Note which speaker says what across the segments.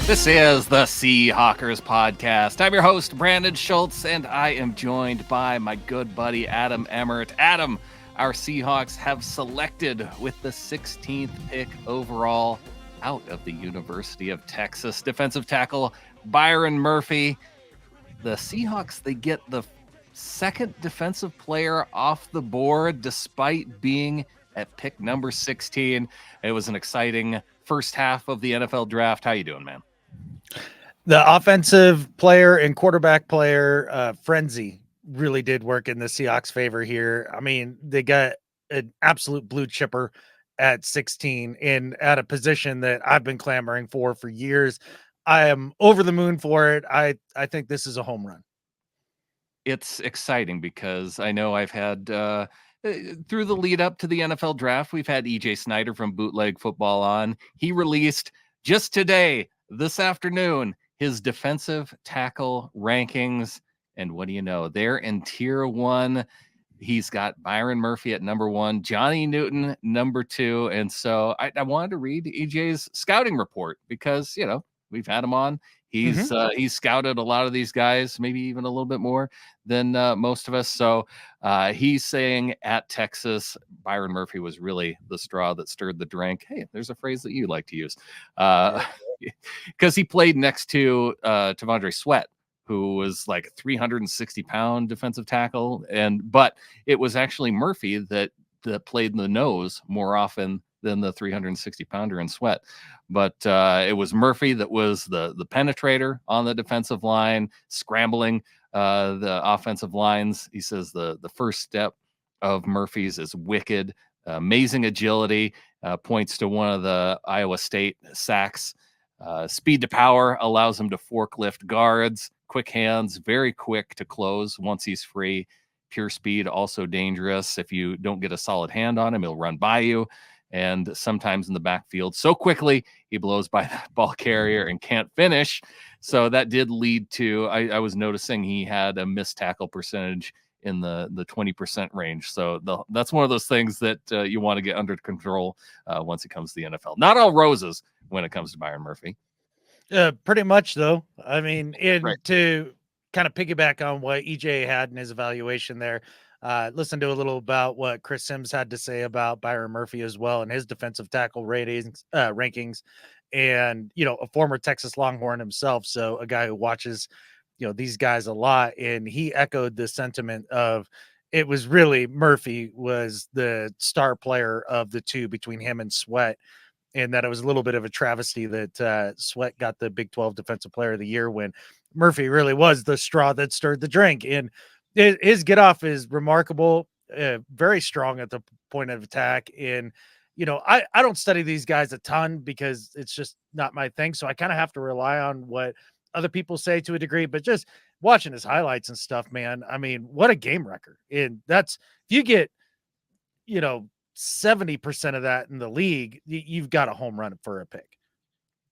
Speaker 1: This is the Seahawkers podcast. I'm your host, Brandon Schultz, and I am joined by my good buddy, Adam Emmert. Adam, our Seahawks have selected with the 16th pick overall out of the University of Texas defensive tackle Byron Murphy. The Seahawks, they get the second defensive player off the board despite being at pick number 16. It was an exciting first half of the NFL draft. How you doing, man?
Speaker 2: The offensive player and quarterback player frenzy really did work in the Seahawks' favor here. I mean, they got an absolute blue chipper at 16 and at a position that I've been clamoring for years. I am over the moon for it. I think this is a home run.
Speaker 1: It's exciting because I know I've had through the lead up to the NFL draft, we've had EJ Snyder from Bootleg Football on. He released just today, this afternoon, his defensive tackle rankings. And what do you know? They're in tier 1. He's got Byron Murphy at number 1, Johnny Newton number 2. And so I wanted to read EJ's scouting report because, you know, we've had him on. He's scouted a lot of these guys, maybe even a little bit more than most of us. So he's saying at Texas, Byron Murphy was really the straw that stirred the drink. Hey, there's a phrase that you like to use. Because he played next to T'Vondre Sweat, who was like a 360-pound defensive tackle. But it was actually Murphy that played in the nose more often than the 360-pounder in Sweat. But it was Murphy that was the penetrator on the defensive line, scrambling the offensive lines. He says the first step of Murphy's is wicked, amazing agility, points to one of the Iowa State sacks. Speed to power allows him to forklift guards, quick hands, very quick to close once he's free. Pure speed, also dangerous. If you don't get a solid hand on him, he'll run by you. And sometimes in the backfield so quickly, he blows by that ball carrier and can't finish. So that did lead to, I was noticing he had a missed tackle percentage in the 20% range. So that's one of those things that you want to get under control once it comes to the NFL. Not all roses when it comes to Byron Murphy.
Speaker 2: Pretty much, though. I mean, to kind of piggyback on what EJ had in his evaluation there, listen to a little about what Chris Sims had to say about Byron Murphy as well and his defensive tackle rankings. And, you know, a former Texas Longhorn himself. So a guy who watches, you know, these guys a lot. And he echoed the sentiment of it was really Murphy was the star player of the two between him and Sweat. And that it was a little bit of a travesty that Sweat got the Big 12 Defensive Player of the Year when Murphy really was the straw that stirred the drink. And his get off is remarkable, very strong at the point of attack. And, you know, I don't study these guys a ton because it's just not my thing. So I kind of have to rely on what other people say to a degree, but just watching his highlights and stuff, man, I mean, what a game record. And that's, if you get, you know, 70% of that in the league, you've got a home run for a pick.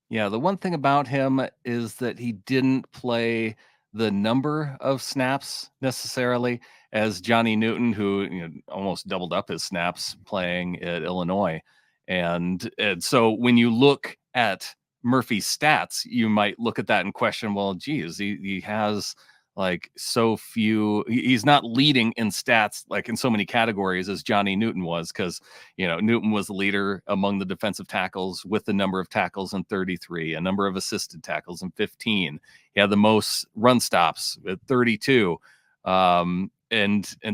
Speaker 1: Yeah, the one thing about him is that he didn't play the number of snaps necessarily as Johnny Newton, who almost doubled up his snaps playing at Illinois. And so when you look at Murphy's stats, you might look at that and question, well, geez, he has like so few, he's not leading in stats like in so many categories as Johnny Newton was, because Newton was the leader among the defensive tackles with the number of tackles in 33, a number of assisted tackles in 15. He had the most run stops at 32. And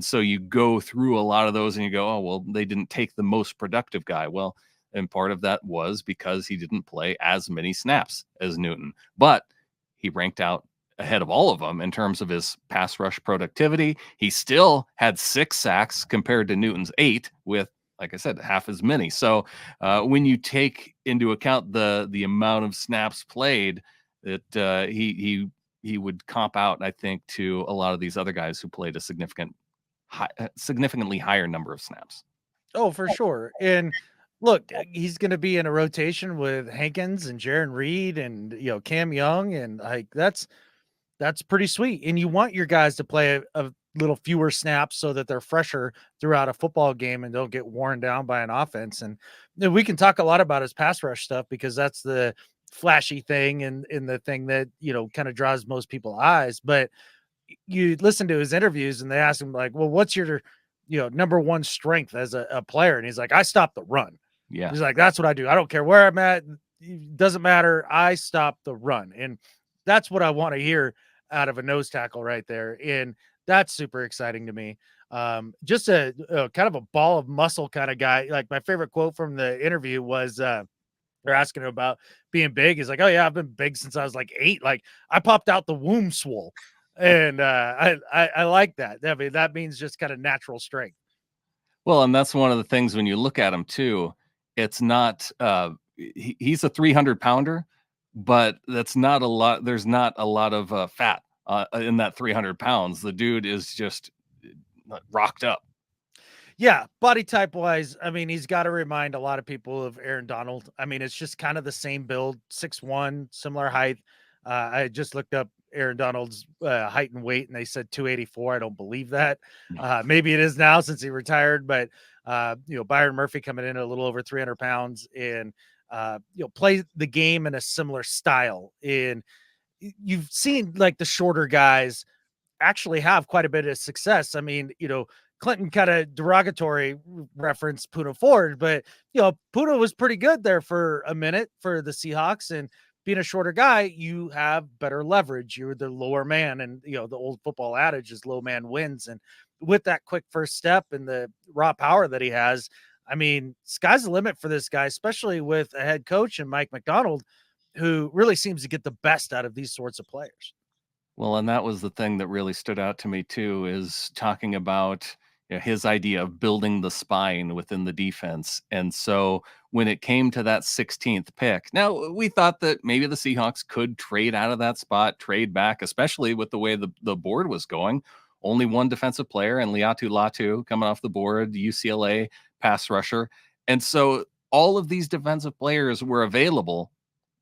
Speaker 1: so you go through a lot of those and you go, oh, well, they didn't take the most productive guy. Well, and part of that was because he didn't play as many snaps as Newton, but he ranked out ahead of all of them in terms of his pass rush productivity. He still had 6 sacks compared to Newton's 8 with, like I said, half as many. So when you take into account the amount of snaps played, that he would comp out, I think, to a lot of these other guys who played a significantly higher number of snaps.
Speaker 2: Oh, for sure. And look, he's going to be in a rotation with Hankins and Jarran Reed and, Cam Young. And like, that's pretty sweet. And you want your guys to play a little fewer snaps so that they're fresher throughout a football game and don't get worn down by an offense. And we can talk a lot about his pass rush stuff because that's the flashy thing and in the thing that, kind of draws most people's eyes. But you listen to his interviews and they ask him like, well, what's your, number one strength as a player? And he's like, I stop the run.
Speaker 1: Yeah.
Speaker 2: He's like, that's what I do. I don't care where I'm at. It doesn't matter. I stop the run. And that's what I want to hear out of a nose tackle right there. And that's super exciting to me. Just a kind of a ball of muscle kind of guy. Like my favorite quote from the interview was, they're asking him about being big. He's like, oh yeah, I've been big since I was like 8. Like I popped out the womb swole. And I like that. I mean, that means just kind of natural strength.
Speaker 1: Well, and that's one of the things when you look at him too, it's not he's a 300 pounder, but that's not a lot. There's not a lot of fat in that 300 pounds. The dude is just rocked up.
Speaker 2: Yeah, body type wise, I mean, he's got to remind a lot of people of Aaron Donald. I mean, it's just kind of the same build, 6'1", similar height. I just looked up Aaron Donald's height and weight, and they said 284. I don't believe that. Maybe it is now since he retired, but Byron Murphy coming in at a little over 300 pounds and play the game in a similar style. And you've seen like the shorter guys actually have quite a bit of success. I mean, Clinton kind of derogatory reference Puna Ford, but Puna was pretty good there for a minute for the Seahawks, and being a shorter guy, you have better leverage. You're the lower man, and the old football adage is low man wins. And with that quick first step and the raw power that he has, I mean, sky's the limit for this guy, especially with a head coach and Mike Macdonald, who really seems to get the best out of these sorts of players.
Speaker 1: Well, and that was the thing that really stood out to me too, is talking about his idea of building the spine within the defense. And so when it came to that 16th pick, now we thought that maybe the Seahawks could trade out of that spot, trade back, especially with the way the board was going. Only one defensive player, and Leatu Latu coming off the board, UCLA pass rusher. And so all of these defensive players were available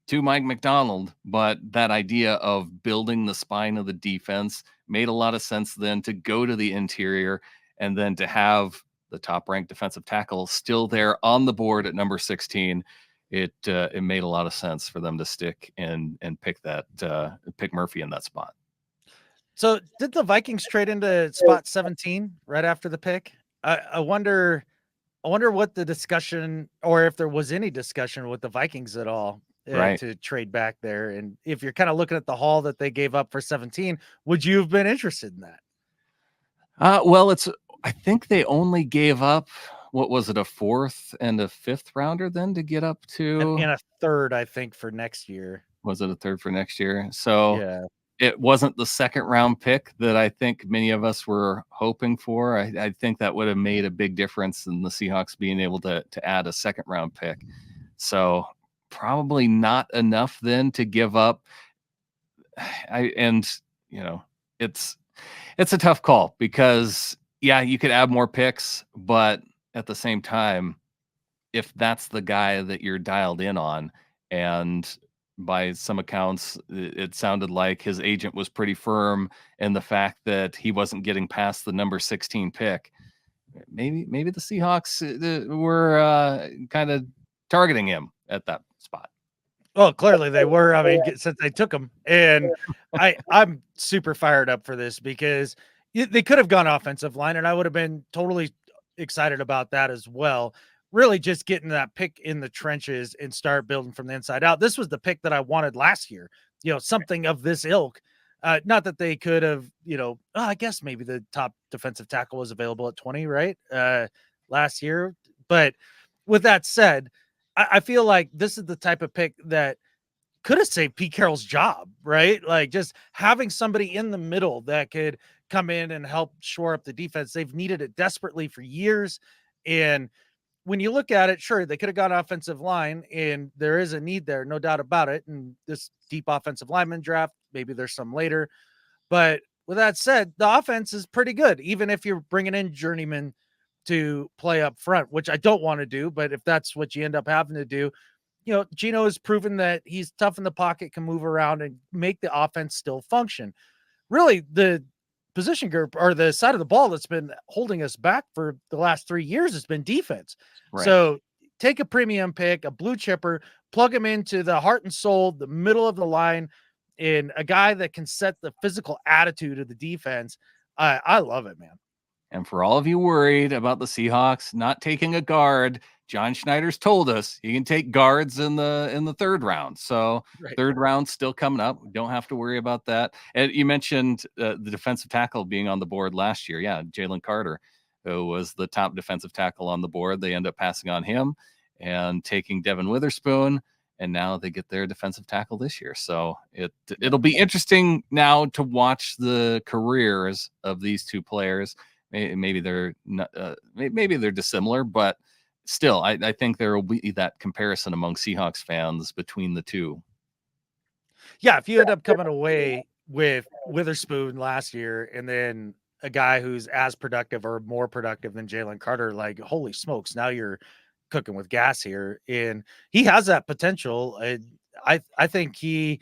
Speaker 1: to Mike Macdonald, but that idea of building the spine of the defense made a lot of sense then to go to the interior, and then to have the top-ranked defensive tackle still there on the board at number 16. It made a lot of sense for them to stick and pick Murphy in that spot.
Speaker 2: So did the Vikings trade into spot 17 right after the pick? I wonder what the discussion, or if there was any discussion with the Vikings at all
Speaker 1: Right.
Speaker 2: to trade back there. And if you're kind of looking at the haul that they gave up for 17, would you have been interested in that?
Speaker 1: Well, I think they only gave up, what was it, a 4th and a 5th rounder then to get up to,
Speaker 2: and a 3rd, I think, for next year.
Speaker 1: Was it a 3rd for next year? So
Speaker 2: yeah,
Speaker 1: it wasn't the 2nd round pick that I think many of us were hoping for. I think that would have made a big difference in the Seahawks being able to add a 2nd round pick. So probably not enough then to give up. It's a tough call because you could add more picks, but at the same time, if that's the guy that you're dialed in on, and by some accounts, it sounded like his agent was pretty firm in the fact that he wasn't getting past the number 16 pick, maybe the Seahawks were kind of targeting him at that spot.
Speaker 2: Well, clearly they were. I mean, since they took him, and I'm super fired up for this because they could have gone offensive line, and I would have been totally excited about that as well. Really just getting that pick in the trenches and start building from the inside out. This was the pick that I wanted last year, something of this ilk. Not that they could have, I guess maybe the top defensive tackle was available at 20, right? Last year. But with that said, I feel like this is the type of pick that could have saved Pete Carroll's job, right? Like just having somebody in the middle that could come in and help shore up the defense. They've needed it desperately for years. And when you look at it, sure, they could have got offensive line, and there is a need there, no doubt about it. And this deep offensive lineman draft, maybe there's some later. But with that said, the offense is pretty good, even if you're bringing in journeyman to play up front, which I don't want to do. But if that's what you end up having to do, Geno has proven that he's tough in the pocket, can move around and make the offense still function. Really, the position group or the side of the ball that's been holding us back for the last 3 years has been defense. Right. So take a premium pick, a blue chipper, plug him into the heart and soul, the middle of the line, in a guy that can set the physical attitude of the defense. I love it, man.
Speaker 1: And for all of you worried about the Seahawks not taking a guard, John Schneider's told us he can take guards in the third round. So third round still coming up. Don't have to worry about that. And you mentioned the defensive tackle being on the board last year. Yeah, Jalen Carter, who was the top defensive tackle on the board. They end up passing on him and taking Devon Witherspoon. And now they get their defensive tackle this year. So it'll be interesting now to watch the careers of these two players. Maybe they're not, maybe they're dissimilar, but still, I think there will be that comparison among Seahawks fans between the two.
Speaker 2: Yeah, if you end up coming away with Witherspoon last year and then a guy who's as productive or more productive than Jalen Carter, like, holy smokes, now you're cooking with gas here. And he has that potential. I think he,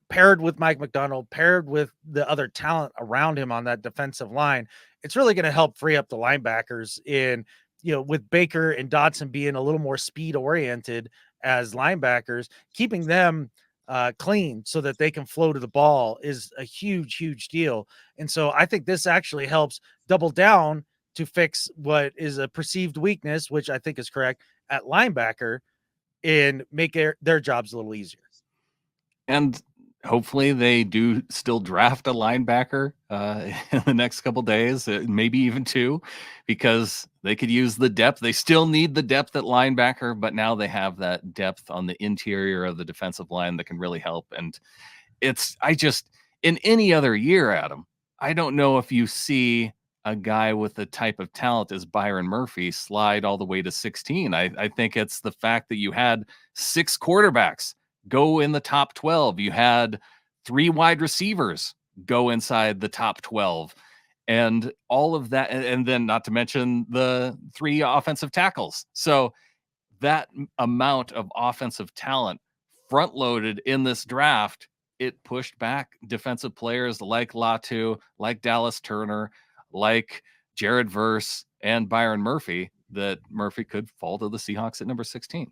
Speaker 2: paired with Mike McDonald, paired with the other talent around him on that defensive line, it's really going to help free up the linebackers. In, with Baker and Dotson being a little more speed oriented as linebackers, keeping them clean so that they can flow to the ball is a huge, huge deal. And so I think this actually helps double down to fix what is a perceived weakness, which I think is correct, at linebacker, and make their jobs a little easier.
Speaker 1: And hopefully they do still draft a linebacker in the next couple days, maybe even two, because they could use the depth. They still need the depth at linebacker, but now they have that depth on the interior of the defensive line that can really help. And in any other year, Adam, I don't know if you see a guy with the type of talent as Byron Murphy slide all the way to 16. I think it's the fact that you had 6 quarterbacks go in the top 12. You had 3 wide receivers go inside the top 12, and all of that. And then not to mention the 3 offensive tackles. So that amount of offensive talent front loaded in this draft, it pushed back defensive players like Latu, like Dallas Turner, like Jared Verse and Byron Murphy, that Murphy could fall to the Seahawks at number 16.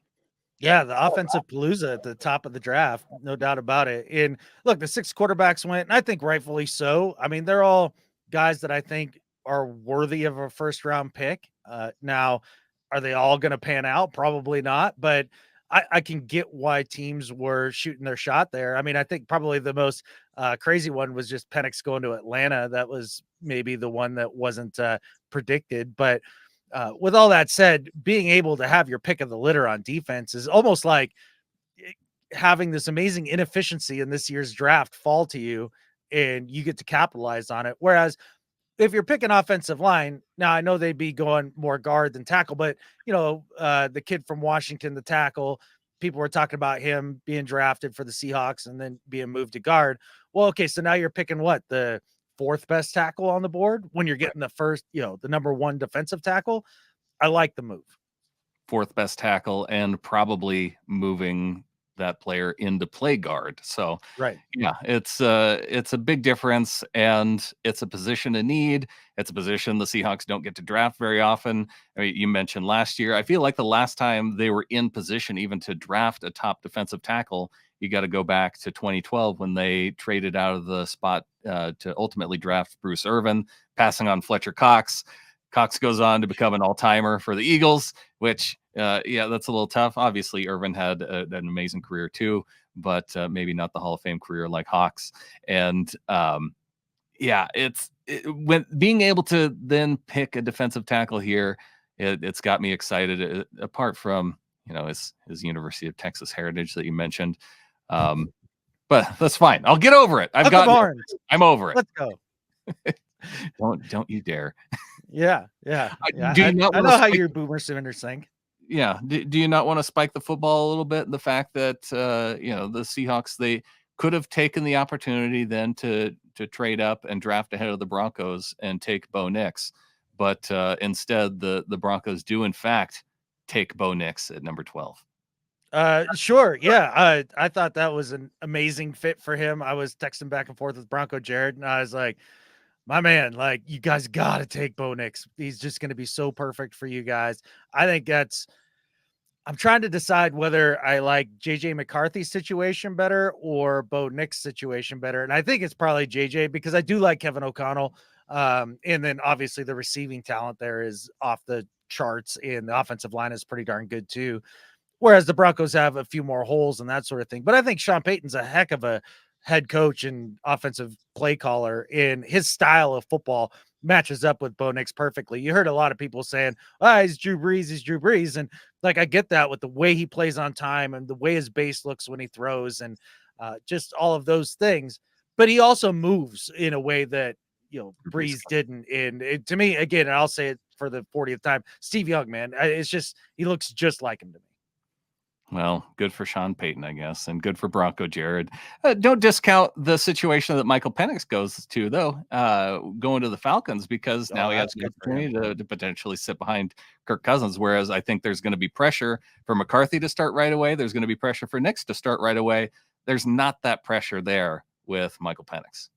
Speaker 2: Yeah, the offensive palooza at the top of the draft, no doubt about it. And look, the 6 quarterbacks went, and I think rightfully so. I mean, they're all guys that I think are worthy of a first round pick. Now, are they all going to pan out? Probably not, but I can get why teams were shooting their shot there. I mean, I think probably the most crazy one was just Penix going to Atlanta. That was maybe the one that wasn't predicted, but with all that said, being able to have your pick of the litter on defense is almost like having this amazing inefficiency in this year's draft fall to you, and you get to capitalize on it. Whereas if you're picking offensive line, now I know they'd be going more guard than tackle, but the kid from Washington, the tackle, people were talking about him being drafted for the Seahawks and then being moved to guard. Well, okay, so now you're picking what, the 4th best tackle on the board when you're getting the first, the number 1 defensive tackle. I like the move.
Speaker 1: 4th best tackle, and probably moving that player into play guard. So
Speaker 2: right.
Speaker 1: Yeah, it's a big difference, and it's a position of need. It's a position the Seahawks don't get to draft very often. I mean, you mentioned last year. I feel like the last time they were in position even to draft a top defensive tackle, you got to go back to 2012 when they traded out of the spot to ultimately draft Bruce Irvin, passing on Fletcher Cox. Cox goes on to become an all-timer for the Eagles, which, that's a little tough. Obviously, Irvin had an amazing career too, but maybe not the Hall of Fame career like Hawks. And when being able to then pick a defensive tackle here, it's got me excited. Apart from his University of Texas heritage that you mentioned, but that's fine. I'll get over it. I'm over it.
Speaker 2: Let's go.
Speaker 1: Don't you dare.
Speaker 2: Yeah. I know how your boomer cylinders think.
Speaker 1: Yeah. Do you not want to spike the football a little bit? The fact that the Seahawks, they could have taken the opportunity then to trade up and draft ahead of the Broncos and take Bo Nix, but instead the Broncos do in fact take Bo Nix at number 12.
Speaker 2: Sure. Yeah. I thought that was an amazing fit for him. I was texting back and forth with Bronco Jared, and I was like, my man, like, you guys got to take Bo Nix. He's just going to be so perfect for you guys. I think that's I'm trying to decide whether I like JJ McCarthy's situation better or Bo Nix's situation better. And I think it's probably JJ because I do like Kevin O'Connell. And then obviously the receiving talent there is off the charts, and the offensive line is pretty darn good too. Whereas the Broncos have a few more holes and that sort of thing. But I think Sean Payton's a heck of a head coach and offensive play caller, and his style of football matches up with Bo Nix perfectly. You heard a lot of people saying, he's Drew Brees. And like, I get that with the way he plays on time and the way his base looks when he throws and just all of those things. But he also moves in a way that, Brees didn't. And to me, again, and I'll say it for the 40th time, Steve Young, man, it's just, he looks just like him to me.
Speaker 1: Well, good for Sean Payton, I guess, and good for Bronco Jared. Don't discount the situation that Michael Penix goes to, though, going to the Falcons, because now he has the opportunity to potentially sit behind Kirk Cousins, whereas I think there's going to be pressure for McCarthy to start right away. There's going to be pressure for Nix to start right away. There's not that pressure there with Michael Penix.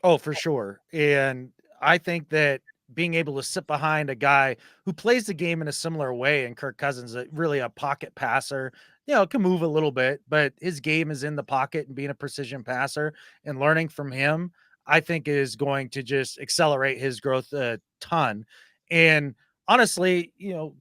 Speaker 2: Oh, for sure. And I think that being able to sit behind a guy who plays the game in a similar way, and Kirk Cousins, really a pocket passer, can move a little bit, but his game is in the pocket and being a precision passer, and learning from him, I think is going to just accelerate his growth a ton. And honestly,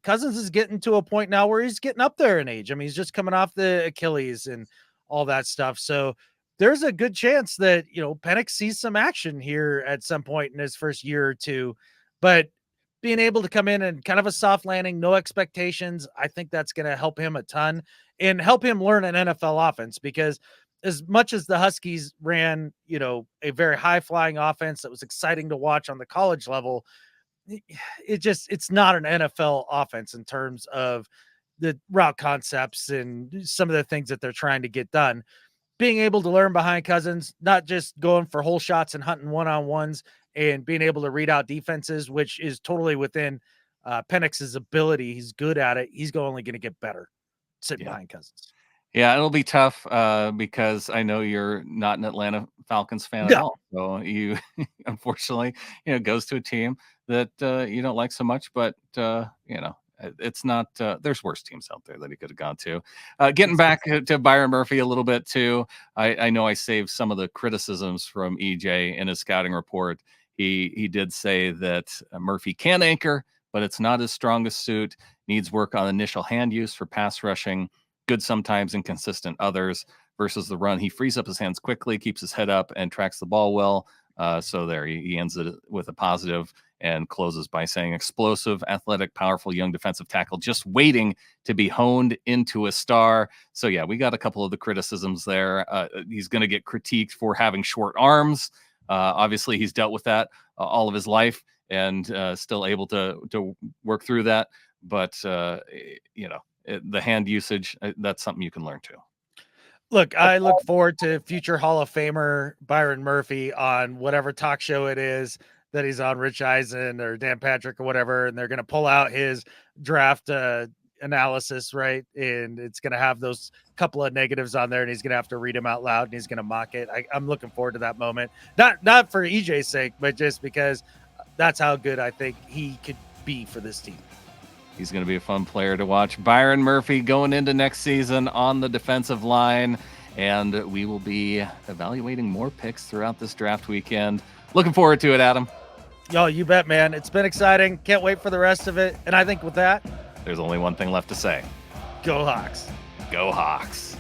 Speaker 2: Cousins is getting to a point now where he's getting up there in age. I mean, he's just coming off the Achilles and all that stuff. So there's a good chance that, Penix sees some action here at some point in his first year or two, but being able to come in and kind of a soft landing, no expectations, I think that's going to help him a ton and help him learn an NFL offense, because as much as the Huskies ran, a very high flying offense that was exciting to watch on the college level, it's not an NFL offense in terms of the route concepts and some of the things that they're trying to get done. Being able to learn behind Cousins, not just going for whole shots and hunting one-on-ones, and being able to read out defenses, which is totally within Penix's ability. He's good at it. He's only going to get better sitting behind Cousins.
Speaker 1: Yeah, it'll be tough because I know you're not an Atlanta Falcons fan at all. So you, unfortunately, goes to a team that you don't like so much. But it's not. There's worse teams out there that he could have gone to. Getting back to Byron Murphy a little bit too. I know I saved some of the criticisms from EJ in his scouting report. He did say that Murphy can anchor, but it's not his strongest suit. Needs work on initial hand use for pass rushing. Good sometimes, inconsistent others. Versus the run, he frees up his hands quickly, keeps his head up, and tracks the ball well. So there, he ends it with a positive and closes by saying, explosive, athletic, powerful, young defensive tackle, just waiting to be honed into a star. So yeah, we got a couple of the criticisms there. He's going to get critiqued for having short arms. Obviously, he's dealt with that all of his life and still able to work through that. But the hand usage, that's something you can learn too.
Speaker 2: Look, I look forward to future Hall of Famer Byron Murphy on whatever talk show it is that he's on, Rich Eisen or Dan Patrick or whatever, and they're going to pull out his draft analysis, right? And it's going to have those couple of negatives on there, and he's going to have to read them out loud, and he's going to mock it. I'm looking forward to that moment. Not for EJ's sake, but just because that's how good I think he could be for this team.
Speaker 1: He's going to be a fun player to watch. Byron Murphy going into next season on the defensive line, and we will be evaluating more picks throughout this draft weekend. Looking forward to it, Adam.
Speaker 2: Yo, you bet, man. It's been exciting. Can't wait for the rest of it. And I think with that,
Speaker 1: there's only one thing left to say.
Speaker 2: Go Hawks.
Speaker 1: Go Hawks.